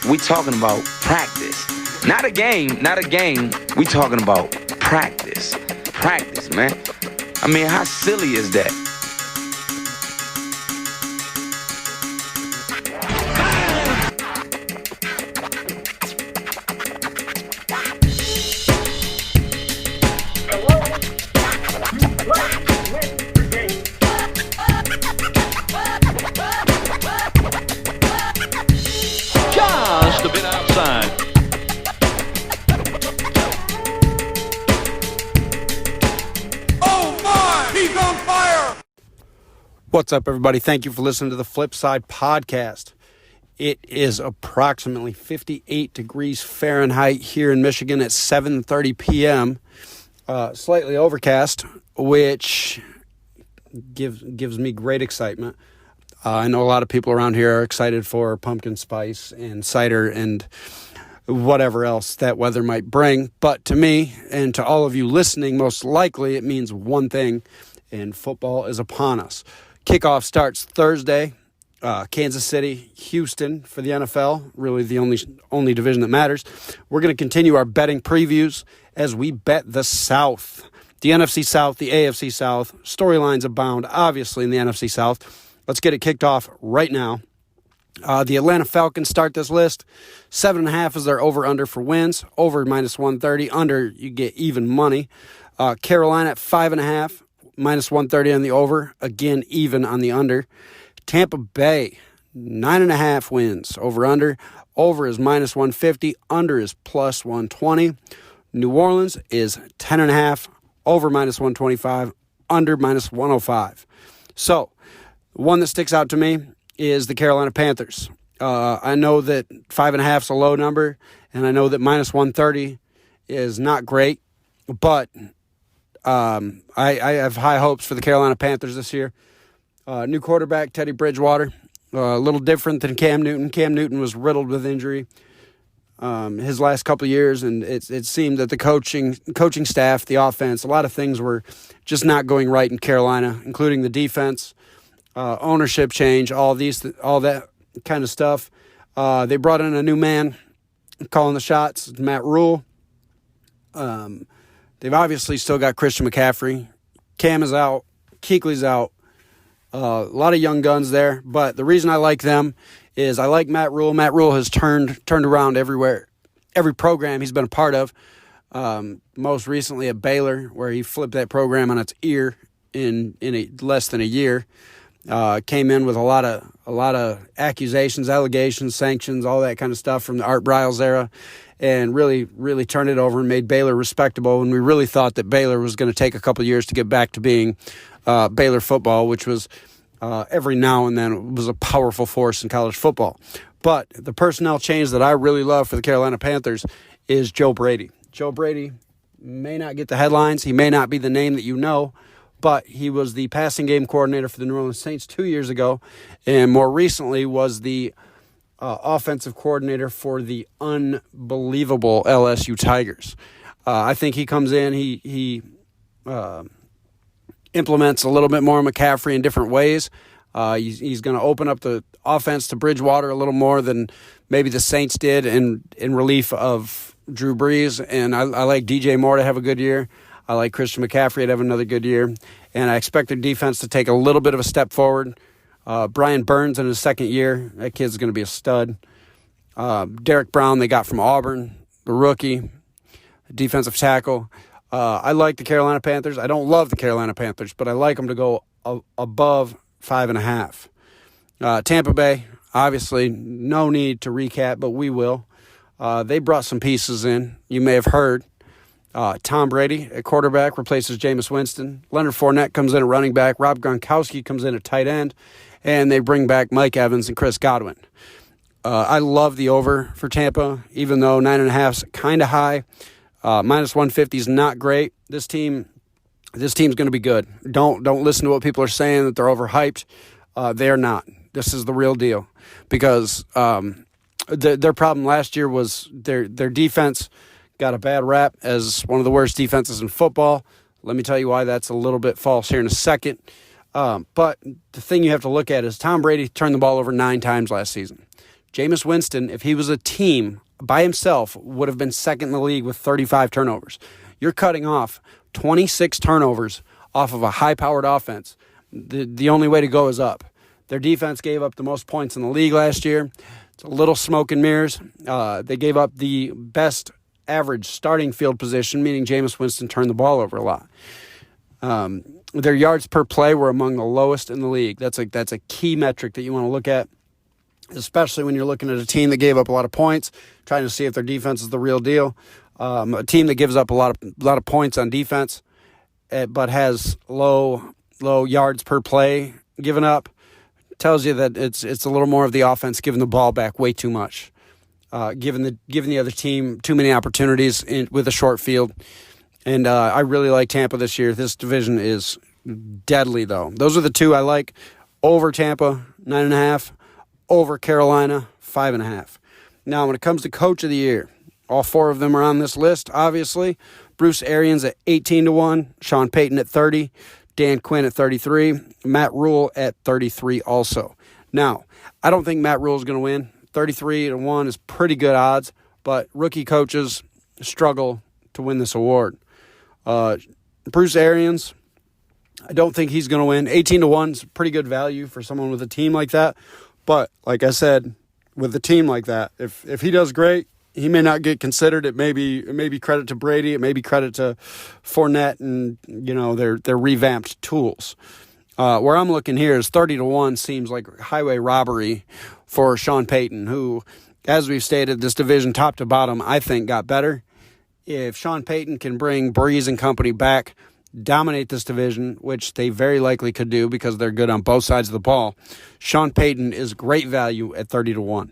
We talking about practice. Not a game, not a game. We talking about practice. Practice, man. I mean, how silly is that? Just a bit outside. Oh my, he's on fire! What's up, everybody? Thank you for listening to the Flip Side Podcast. It is approximately 58 degrees Fahrenheit here in Michigan at 7:30 p.m. Slightly overcast, which gives me great excitement. I know a lot of people around here are excited for pumpkin spice and cider and whatever else that weather might bring. But to me and to all of you listening, most likely it means one thing, and football is upon us. Kickoff starts Thursday. Kansas City, Houston for the NFL, really the only division that matters. We're going to continue our betting previews as we bet the South. The NFC South, the AFC South, storylines abound, obviously, in the NFC South. Let's get it kicked off right now. The Atlanta Falcons start this list. 7.5 is their over-under for wins. Over -130. Under, you get even money. Carolina at 5.5. -130 on the over. Again, even on the under. Tampa Bay, 9.5 wins. Over-under. Over is -150. Under is +120. New Orleans is 10.5. Over -125. Under -105. So, one that sticks out to me is the Carolina Panthers. I know that 5.5 is a low number, and I know that -130 is not great, but I have high hopes for the Carolina Panthers this year. New quarterback, Teddy Bridgewater, a little different than Cam Newton. Cam Newton was riddled with injury his last couple of years, and it seemed that the coaching staff, the offense, a lot of things were just not going right in Carolina, including the defense. Ownership change, all that kind of stuff. They brought in a new man calling the shots, Matt Rule. They've obviously still got Christian McCaffrey. Cam is out. Kuechly's out. A lot of young guns there, but the reason I like them is I like Matt Rule. Matt Rule has turned around everywhere, every program he's been a part of. Most recently at Baylor, where he flipped that program on its ear in less than a year. Came in with a lot of accusations, allegations, sanctions, all that kind of stuff from the Art Briles era, and really turned it over and made Baylor respectable. And we really thought that Baylor was going to take a couple of years to get back to being Baylor football, which was every now and then it was a powerful force in college football. But the personnel change that I really love for the Carolina Panthers is Joe Brady. Joe Brady may not get the headlines. He may not be the name that you know, but he was the passing game coordinator for the New Orleans Saints 2 years ago, and more recently was the offensive coordinator for the unbelievable LSU Tigers. I think he comes in, he implements a little bit more McCaffrey in different ways. He's going to open up the offense to Bridgewater a little more than maybe the Saints did in relief of Drew Brees, and I like DJ Moore to have a good year. I like Christian McCaffrey to have another good year, and I expect their defense to take a little bit of a step forward. Brian Burns in his second year, that kid's going to be a stud. Derek Brown they got from Auburn, the rookie, defensive tackle. I like the Carolina Panthers. I don't love the Carolina Panthers, but I like them to go above 5.5. Tampa Bay, obviously, no need to recap, but we will. They brought some pieces in. You may have heard. Tom Brady at quarterback replaces Jameis Winston. Leonard Fournette comes in at running back. Rob Gronkowski comes in at tight end. And they bring back Mike Evans and Chris Godwin. I love the over for Tampa, even though 9.5 is kind of high. -150 is not great. This team's going to be good. Don't listen to what people are saying that they're overhyped. They're not. This is the real deal. Because their problem last year was their defense got a bad rap as one of the worst defenses in football. Let me tell you why that's a little bit false here in a second. But the thing you have to look at is Tom Brady turned the ball over 9 times last season. Jameis Winston, if he was a team by himself, would have been second in the league with 35 turnovers. You're cutting off 26 turnovers off of a high-powered offense. The only way to go is up. Their defense gave up the most points in the league last year. It's a little smoke and mirrors. They gave up the best average starting field position, meaning Jameis Winston turned the ball over a lot. Their yards per play were among the lowest in the league. That's a key metric that you want to look at, especially when you're looking at a team that gave up a lot of points, trying to see if their defense is the real deal. A team that gives up a lot of points on defense, but has low yards per play given up, tells you that it's a little more of the offense giving the ball back way too much, giving the other team too many opportunities with a short field. And I really like Tampa this year. This division is deadly, though. Those are the two I like. Over Tampa, 9.5. Over Carolina, 5.5. Now, when it comes to Coach of the Year, all four of them are on this list, obviously. Bruce Arians at 18-1, Sean Payton at 30, Dan Quinn at 33, Matt Rule at 33 also. Now, I don't think Matt Rule is going to win. 33-1 is pretty good odds, but rookie coaches struggle to win this award. Bruce Arians, I don't think he's going to win. 18-1 is pretty good value for someone with a team like that. But, like I said, with a team like that, if he does great, he may not get considered. It may be credit to Brady. It may be credit to Fournette and, their revamped tools. Where I'm looking here is 30-1 seems like highway robbery for Sean Payton, who, as we've stated, this division top to bottom, I think, got better. If Sean Payton can bring Breeze and company back, dominate this division, which they very likely could do because they're good on both sides of the ball, Sean Payton is great value at 30-1.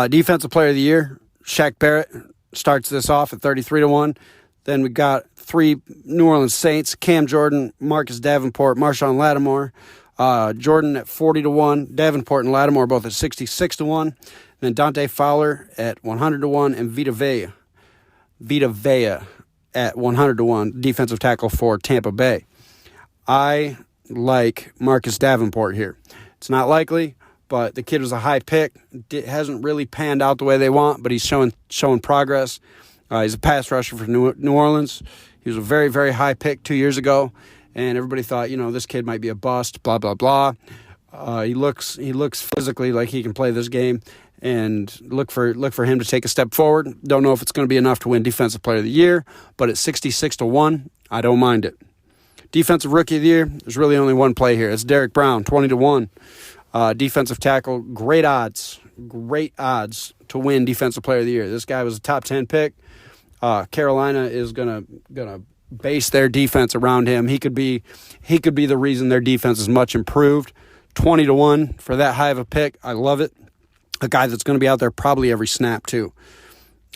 Defensive Player of the Year, Shaq Barrett starts this off at 33-1. Then we got three New Orleans Saints, Cam Jordan, Marcus Davenport, Marshawn Lattimore. Jordan at 40-1, Davenport and Lattimore both at 66-1. Then Dante Fowler at 100-1, and Vita Vea at 100-1, defensive tackle for Tampa Bay. I like Marcus Davenport here. It's not likely, but the kid was a high pick. Hasn't really panned out the way they want, but he's showing progress. He's a pass rusher for New Orleans. He was a very, very high pick 2 years ago, and everybody thought, this kid might be a bust, blah, blah, blah. He looks physically like he can play this game, and look for him to take a step forward. Don't know if it's going to be enough to win Defensive Player of the Year, but at 66-1, I don't mind it. Defensive Rookie of the Year, there's really only one play here. It's Derek Brown, 20-1. Defensive tackle, great odds to win Defensive Player of the Year. This guy was a top 10 pick. Carolina is gonna base their defense around him. He could be the reason their defense is much improved. 20-1 for that high of a pick. I love it. A guy that's going to be out there probably every snap too.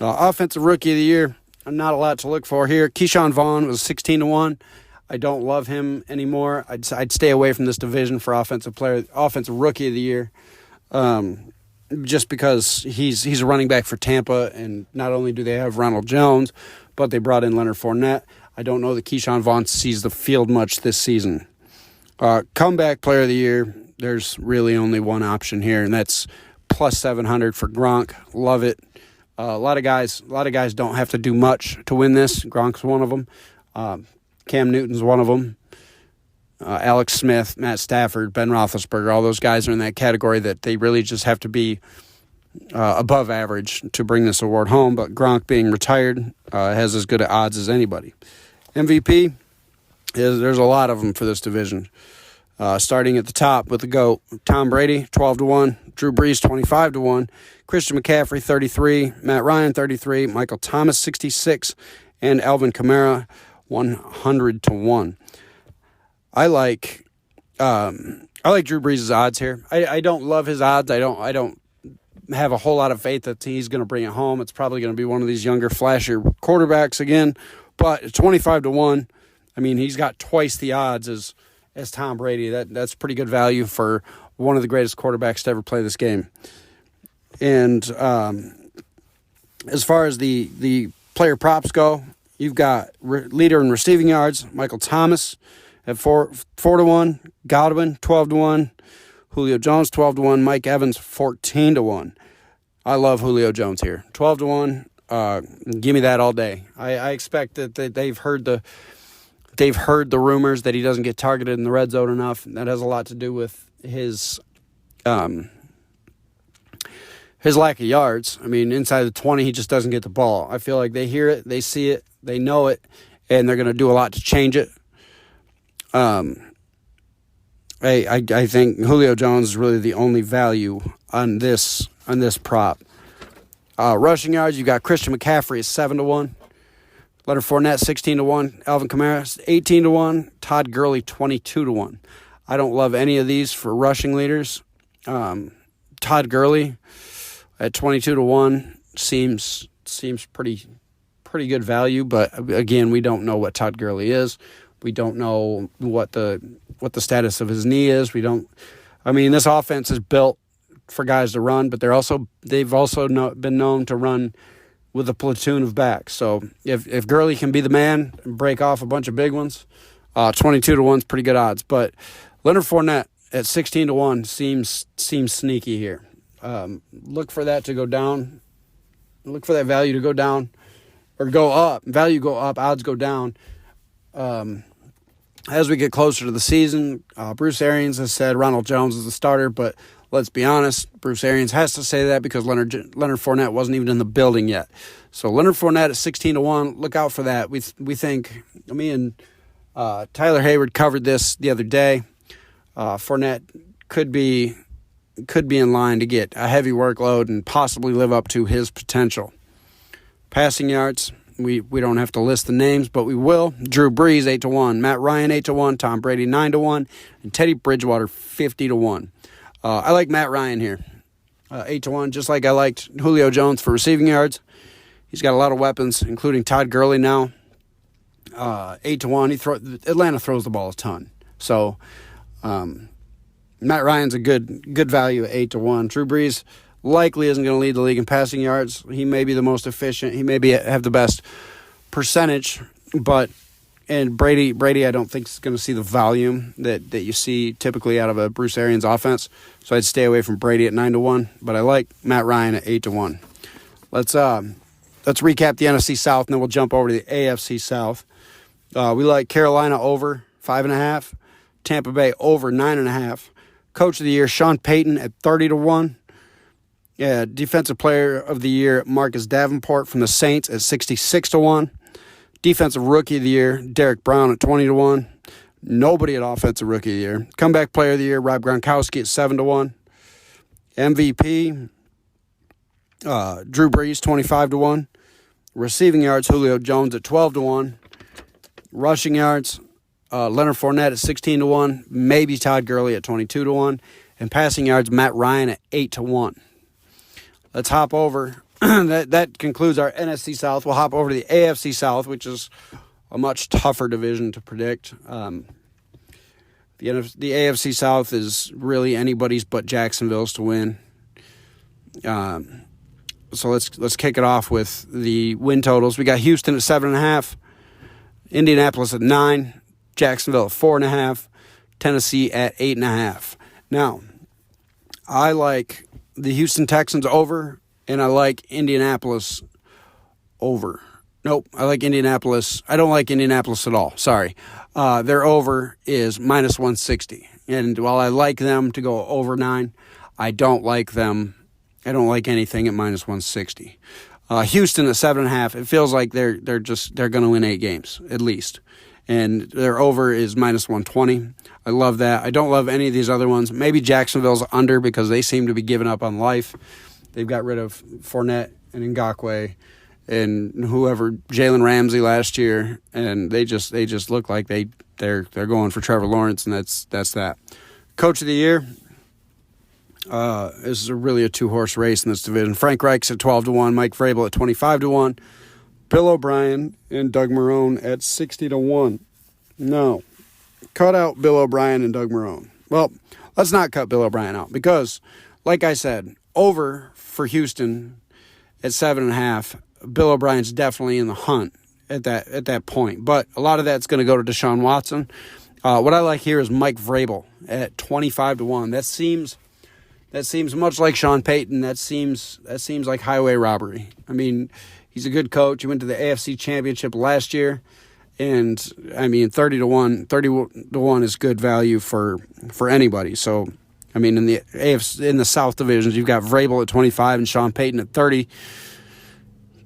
Offensive Rookie of the Year, not a lot to look for here. Keyshawn Vaughn was 16-1. I don't love him anymore. I'd stay away from this division for offensive Rookie of the Year, just because he's a running back for Tampa, and not only do they have Ronald Jones, but they brought in Leonard Fournette. I don't know that Keyshawn Vaughn sees the field much this season. Comeback Player of the Year, there's really only one option here, and that's plus 700 for Gronk. Love it. A lot of guys don't have to do much to win this. Gronk's one of them. Cam Newton's one of them. Alex Smith, Matt Stafford, Ben Roethlisberger, all those guys are in that category that they really just have to be above average to bring this award home. But Gronk being retired has as good odds as anybody. MVP, there's a lot of them for this division. Starting at the top with the GOAT, Tom Brady, 12-1, Drew Brees, 25-1, Christian McCaffrey, 33, Matt Ryan, 33, Michael Thomas, 66, and Alvin Kamara, 100-1. I like Drew Brees' odds here. I don't love his odds. I don't have a whole lot of faith that he's going to bring it home. It's probably going to be one of these younger, flashier quarterbacks again. But 25-1, I mean, he's got twice the odds as Tom Brady. That's pretty good value for one of the greatest quarterbacks to ever play this game. And as far as the player props go, you've got leader in receiving yards, Michael Thomas at 4-1, Godwin 12-1, Julio Jones, 12 to 1. Mike Evans, 14 to 1. I love Julio Jones here. 12 to 1. Give me that all day. I expect that they've heard the rumors that he doesn't get targeted in the red zone enough. That has a lot to do with his lack of yards. I mean, inside the 20, he just doesn't get the ball. I feel like they hear it, they see it, they know it, and they're going to do a lot to change it. I think Julio Jones is really the only value on this prop. Rushing yards, you got Christian McCaffrey is 7 to 1. Leonard Fournette 16 to 1. Alvin Kamara 18 to 1. Todd Gurley 22 to 1. I don't love any of these for rushing leaders. Todd Gurley at 22 to 1 seems pretty good value, but again, we don't know what Todd Gurley is. We don't know what the status of his knee is. This offense is built for guys to run, but they've also been known to run with a platoon of backs. So if Gurley can be the man and break off a bunch of big ones, 22 to 1 is pretty good odds. But Leonard Fournette at 16 to 1 seems sneaky here. Look for that to go down. Look for that value to go down or go up. Value go up, odds go down. As we get closer to the season, Bruce Arians has said Ronald Jones is the starter, but let's be honest, Bruce Arians has to say that because Leonard Fournette wasn't even in the building yet. So Leonard Fournette at 16 to 1, look out for that. We think, me and Tyler Hayward covered this the other day. Fournette could be in line to get a heavy workload and possibly live up to his potential. Passing yards, we don't have to list the names, but we will. Drew Brees 8 to 1, Matt Ryan 8 to 1, Tom Brady 9 to 1, and Teddy Bridgewater 50 to 1. I like Matt Ryan here, 8 to 1, just like I liked Julio Jones for receiving yards. He's got a lot of weapons, including Todd Gurley now. 8 to 1. Atlanta throws the ball a ton, so Matt Ryan's a good value at 8 to 1. Drew Brees likely isn't going to lead the league in passing yards. He may be the most efficient. He may have the best percentage, and Brady I don't think is going to see the volume that you see typically out of a Bruce Arians offense. So I'd stay away from Brady at 9 to 1, but I like Matt Ryan at 8 to 1. Let's recap the NFC South, and then we'll jump over to the AFC South. We like Carolina over 5.5, Tampa Bay over 9.5. Coach of the Year, Sean Payton at 30 to 1. Yeah, Defensive Player of the Year, Marcus Davenport from the Saints at 66 to 1. Defensive Rookie of the Year, Derek Brown at 20 to 1. Nobody at Offensive Rookie of the Year. Comeback Player of the Year, Rob Gronkowski at 7 to 1. MVP, Drew Brees 25 to 1. Receiving yards, Julio Jones at 12 to 1. Rushing yards, Leonard Fournette at 16 to 1. Maybe Todd Gurley at 22 to 1. And passing yards, Matt Ryan at 8 to 1. Let's hop over. That concludes our NFC South. We'll hop over to the AFC South, which is a much tougher division to predict. The AFC South is really anybody's but Jacksonville's to win. So let's kick it off with the win totals. We got Houston at 7.5, Indianapolis at 9, Jacksonville at 4.5, Tennessee at 8.5. Now, I like the Houston Texans over, and I like Indianapolis over. Nope, I like Indianapolis. I don't like Indianapolis at all. Sorry. Their over is minus 160. And while I like them to go over 9, I don't like them. I don't like anything at minus 160. Houston at 7.5. It feels like they're going to win 8 games at least, and their over is minus 120. I love that. I don't love any of these other ones. Maybe Jacksonville's under because they seem to be giving up on life. They've got rid of Fournette and Ngakoue and whoever, Jalen Ramsey last year, and they just look like they're going for Trevor Lawrence, and that's that. Coach of the Year. This is really a 2-horse race in this division. Frank Reich's at 12 to 1, Mike Vrabel at 25 to 1, Bill O'Brien and Doug Marrone at 60 to 1. No, cut out Bill O'Brien and Doug Marrone. Well, let's not cut Bill O'Brien out because, like I said, over for Houston at 7.5. Bill O'Brien's definitely in the hunt at that point, but a lot of that's going to go to Deshaun Watson. What I like here is Mike Vrabel at 25-1. That seems much like Sean Payton. That seems like highway robbery. I mean, he's a good coach. He went to the AFC Championship last year, and I mean 30-1 is good value for anybody. So, I mean, in the AFC, in the South divisions, you've got Vrabel at 25 and Sean Payton at 30.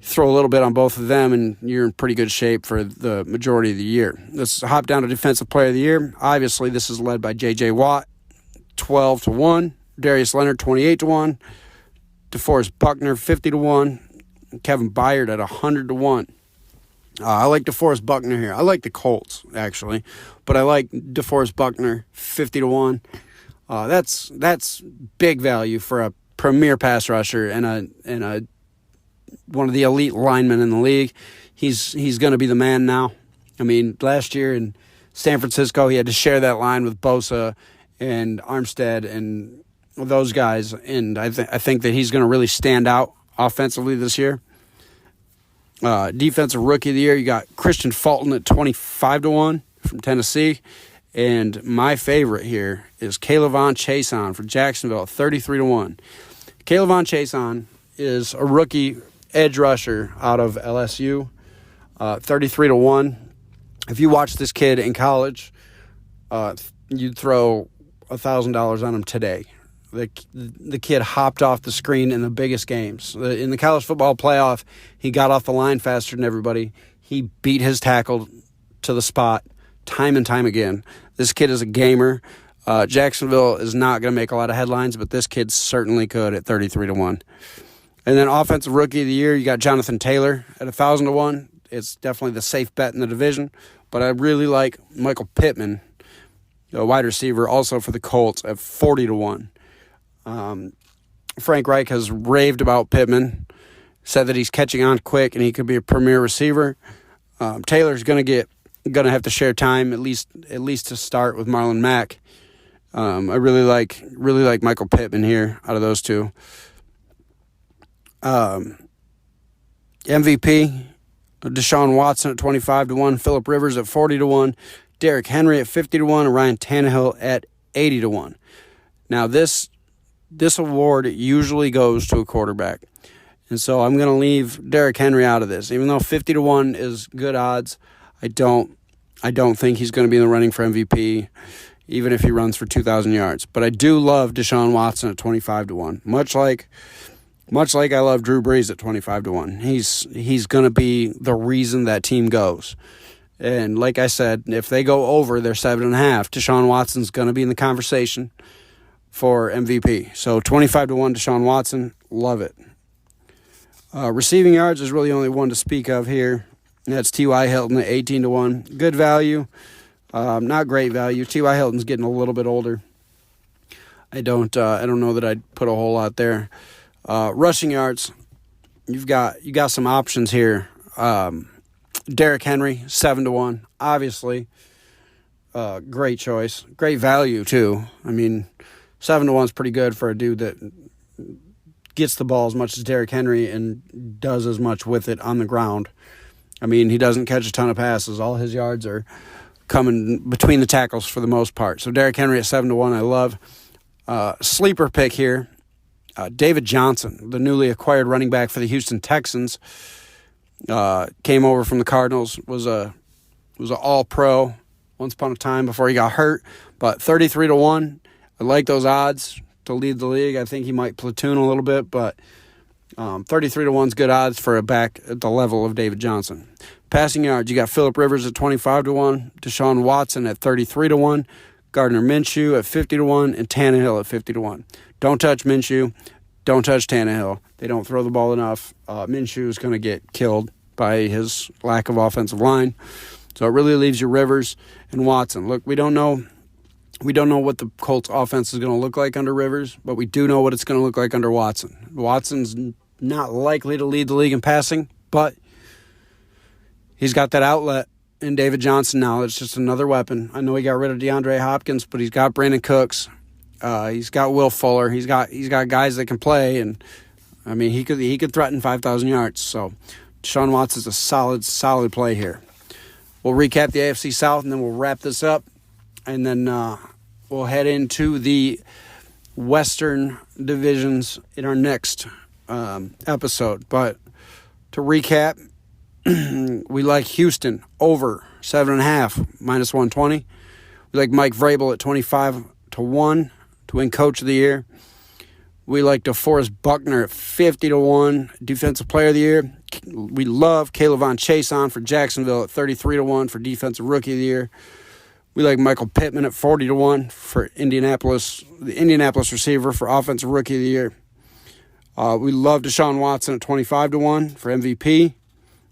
Throw a little bit on both of them, and you're in pretty good shape for the majority of the year. Let's hop down to Defensive Player of the Year. Obviously, this is led by J.J. Watt, 12-1. Darius Leonard, 28-1. DeForest Buckner, 50-1. Kevin Byard at 100-1. I like DeForest Buckner here. I like the Colts, actually, but I like DeForest Buckner, 50-1. That's big value for a premier pass rusher and a one of the elite linemen in the league. He's going to be the man now. I mean, last year in San Francisco, he had to share that line with Bosa and Armstead and those guys, and I think that he's going to really stand out offensively this year. Defensive Rookie of the Year, you got Christian Fulton at 25-1 from Tennessee, and my favorite here is Kayvon Chaisson from Jacksonville at 33-1. Kayvon Chaisson is a rookie edge rusher out of LSU, 33-1. If you watch this kid in college, you'd throw $1,000 on him today. The kid hopped off the screen in the biggest games. In the college football playoff, he got off the line faster than everybody. He beat his tackle to the spot time and time again. This kid is a gamer. Jacksonville is not going to make a lot of headlines, but this kid certainly could at 33-1. And then Offensive Rookie of the Year, you got Jonathan Taylor at 1,000-1. It's definitely the safe bet in the division. But I really like Michael Pittman, a wide receiver, also for the Colts at 40-1. Frank Reich has raved about Pittman, said that he's catching on quick and he could be a premier receiver. Taylor's going to have to share time at least to start with Marlon Mack. I really like Michael Pittman here out of those two. MVP, Deshaun Watson at 25-1, Phillip Rivers at 40-1, Derrick Henry at 50-1, and Ryan Tannehill at 80-1. Now this award usually goes to a quarterback, and so I'm going to leave Derrick Henry out of this. Even though 50-1 is good odds, I don't think he's going to be in the running for MVP, even if he runs for 2,000 yards. But I do love Deshaun Watson at 25-1, much like I love Drew Brees at 25-1. He's going to be the reason that team goes. And like I said, if they go over their 7.5, Deshaun Watson's going to be in the conversation for MVP. So 25-1 Deshaun Watson, love it. Receiving yards is really only one to speak of here. And that's T.Y. Hilton at 18-1. Good value, not great value. T.Y. Hilton's getting a little bit older. I don't know that I'd put a whole lot there. Rushing yards, you got some options here. Derrick Henry, 7-1, obviously. Great choice. Great value, too. I mean, 7-1 is pretty good for a dude that gets the ball as much as Derrick Henry and does as much with it on the ground. I mean, he doesn't catch a ton of passes. All his yards are coming between the tackles for the most part. So Derrick Henry at 7-1, I love. Sleeper pick here. David Johnson, the newly acquired running back for the Houston Texans, came over from the Cardinals, was an all-pro once upon a time before he got hurt. But 33-1, I like those odds to lead the league. I think he might platoon a little bit, but 33-1 is good odds for a back at the level of David Johnson. Passing yards, you got Phillip Rivers at 25-1, Deshaun Watson at 33-1, Gardner Minshew at 50-1, and Tannehill at 50-1. Don't touch Minshew. Don't touch Tannehill. They don't throw the ball enough. Minshew is going to get killed by his lack of offensive line. So it really leaves you Rivers and Watson. Look, we don't know what the Colts offense is going to look like under Rivers, but we do know what it's going to look like under Watson. Watson's not likely to lead the league in passing, but he's got that outlet in David Johnson now. It's just another weapon. I know he got rid of DeAndre Hopkins, but he's got Brandon Cooks. He's got Will Fuller. He's got guys that can play, and I mean he could threaten 5,000 yards. So Deshaun Watson's a solid play here. We'll recap the AFC South and then we'll wrap this up. and then we'll head into the Western divisions in our next episode. But to recap, we like Houston over 7.5 minus 120. We like Mike Vrabel at 25-1 to win Coach of the Year. We like DeForest Buckner at 50-1 Defensive Player of the Year. We love Caleb Von Chason for Jacksonville at 33-1 for Defensive Rookie of the Year. We like Michael Pittman at 40-1 for Indianapolis, the Indianapolis receiver for Offensive Rookie of the Year. We love Deshaun Watson at 25-1 for MVP.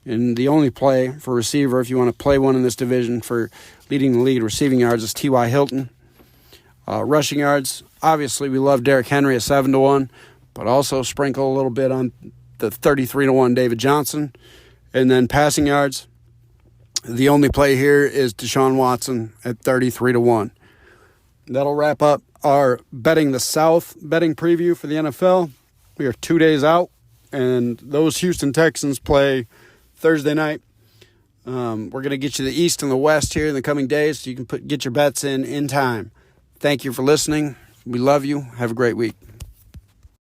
And the only play for receiver, if you want to play one in this division for leading the league receiving yards, is T.Y. Hilton. Rushing yards, obviously we love Derrick Henry at 7-1, but also sprinkle a little bit on the 33-1 David Johnson. And then passing yards, the only play here is Deshaun Watson at 33-1. That'll wrap up our Betting the South betting preview for the NFL. We are 2 days out, and those Houston Texans play Thursday night. We're going to get you the East and the West here in the coming days so you can get your bets in time. Thank you for listening. We love you. Have a great week.